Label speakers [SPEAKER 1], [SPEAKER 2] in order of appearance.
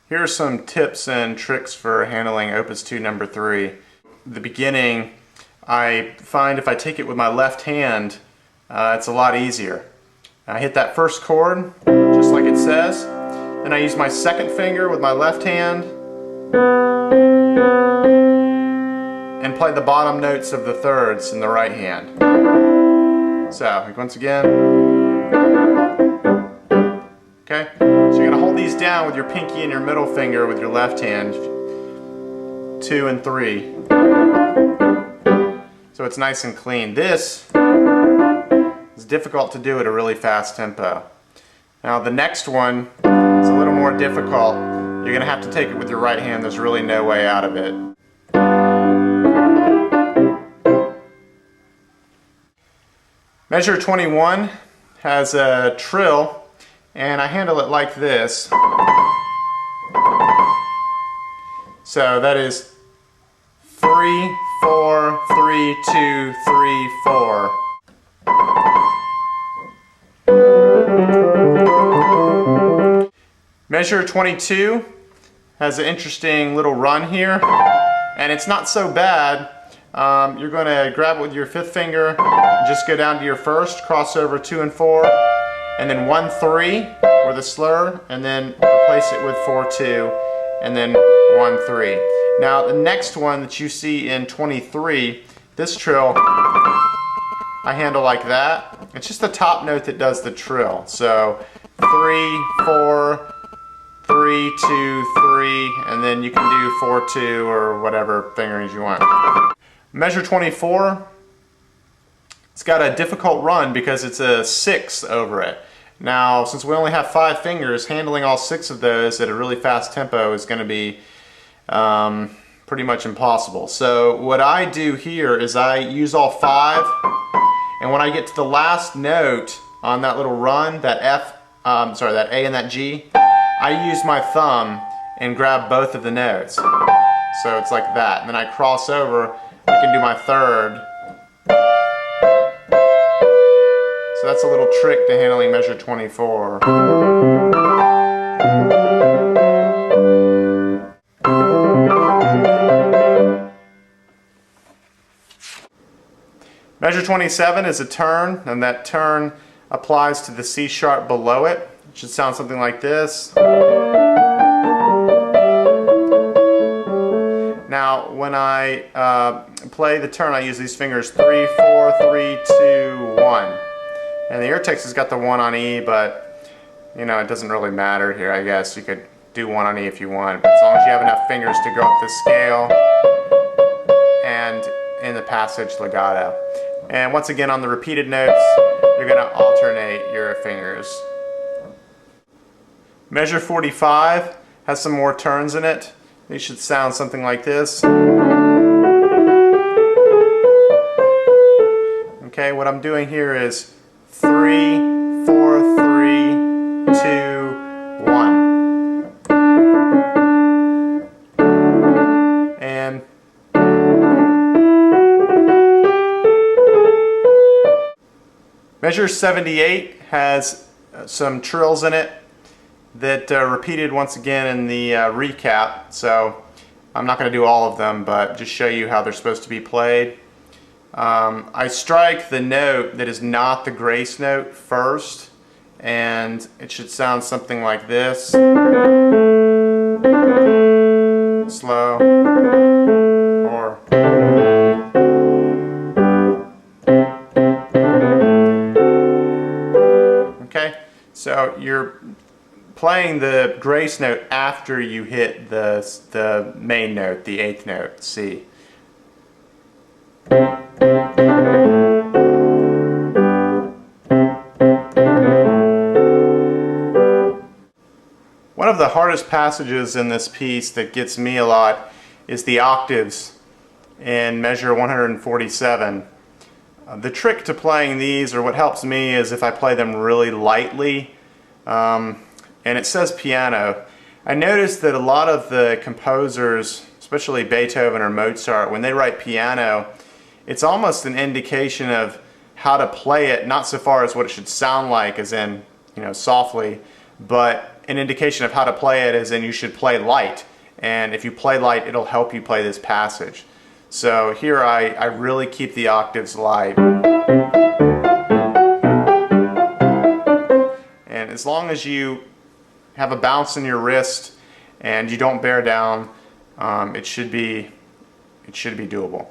[SPEAKER 1] Here are some tips and tricks for handling Opus 2 number 3. The beginning, I find if I take it with my left hand, it's a lot easier. I hit that first chord, just like it says. Then I use my second finger with my left hand and play the bottom notes of the thirds in the right hand. So, once again. Okay? So you're going to hold these down with your pinky and your middle finger with your left hand. 2 and 3. So it's nice and clean. This is difficult to do at a really fast tempo. Now the next one is a little more difficult. You're going to have to take it with your right hand. There's really no way out of it. Measure 21 has a trill, and I handle it like this. So that is 3, 4, 3, 2, 3, 4. Measure 22 has an interesting little run here, and it's not so bad. You're going to grab it with your fifth finger, just go down to your first, cross over 2 and 4, and then 1, 3 with a slur, and then replace it with 4, 2, and then 1, 3. Now the next one that you see in 23, this trill, I handle like that. It's just the top note that does the trill. So 3, 4, 3, 2, 3, and then you can do 4, 2 or whatever fingerings you want. Measure 24, it's got a difficult run because it's a 6 over it. Now, since we only have 5 fingers, handling all 6 of those at a really fast tempo is going to be pretty much impossible. So what I do here is I use all 5, and when I get to the last note on that little run, that that A and that G, I use my thumb and grab both of the notes. So it's like that, and then I cross over. I can do my third. So that's a little trick to handling measure 24. Measure 27 is a turn, and that turn applies to the C sharp below it. It should sound something like this. Now, when I play the turn, I use these fingers 3, 4, 3, 2, 1. And the ear text has got the 1 on E, but you know, it doesn't really matter here, I guess. You could do 1 on E if you want, but as long as you have enough fingers to go up the scale and in the passage legato. And once again, on the repeated notes, you're going to alternate your fingers. Measure 45 has some more turns in it. These should sound something like this. Okay, what I'm doing here is 3, 4, 3, 2, 1. And measure 78 has some trills in it that repeated once again in the recap, so I'm not going to do all of them, but just show you how they're supposed to be played. I strike the note that is not the grace note first, and it should sound something like this. Slow. Or okay, so you're playing the grace note after you hit the main note, the 8th note, C. One of the hardest passages in this piece that gets me a lot is the octaves in measure 147. The trick to playing these, or what helps me, is if I play them really lightly. And it says piano. I noticed that a lot of the composers, especially Beethoven or Mozart, when they write piano, it's almost an indication of how to play it, not so far as what it should sound like, as in, you know, softly, but an indication of how to play it is, and you should play light. And if you play light, it'll help you play this passage. So here I really keep the octaves light. And as long as you have a bounce in your wrist and you don't bear down, it should be doable.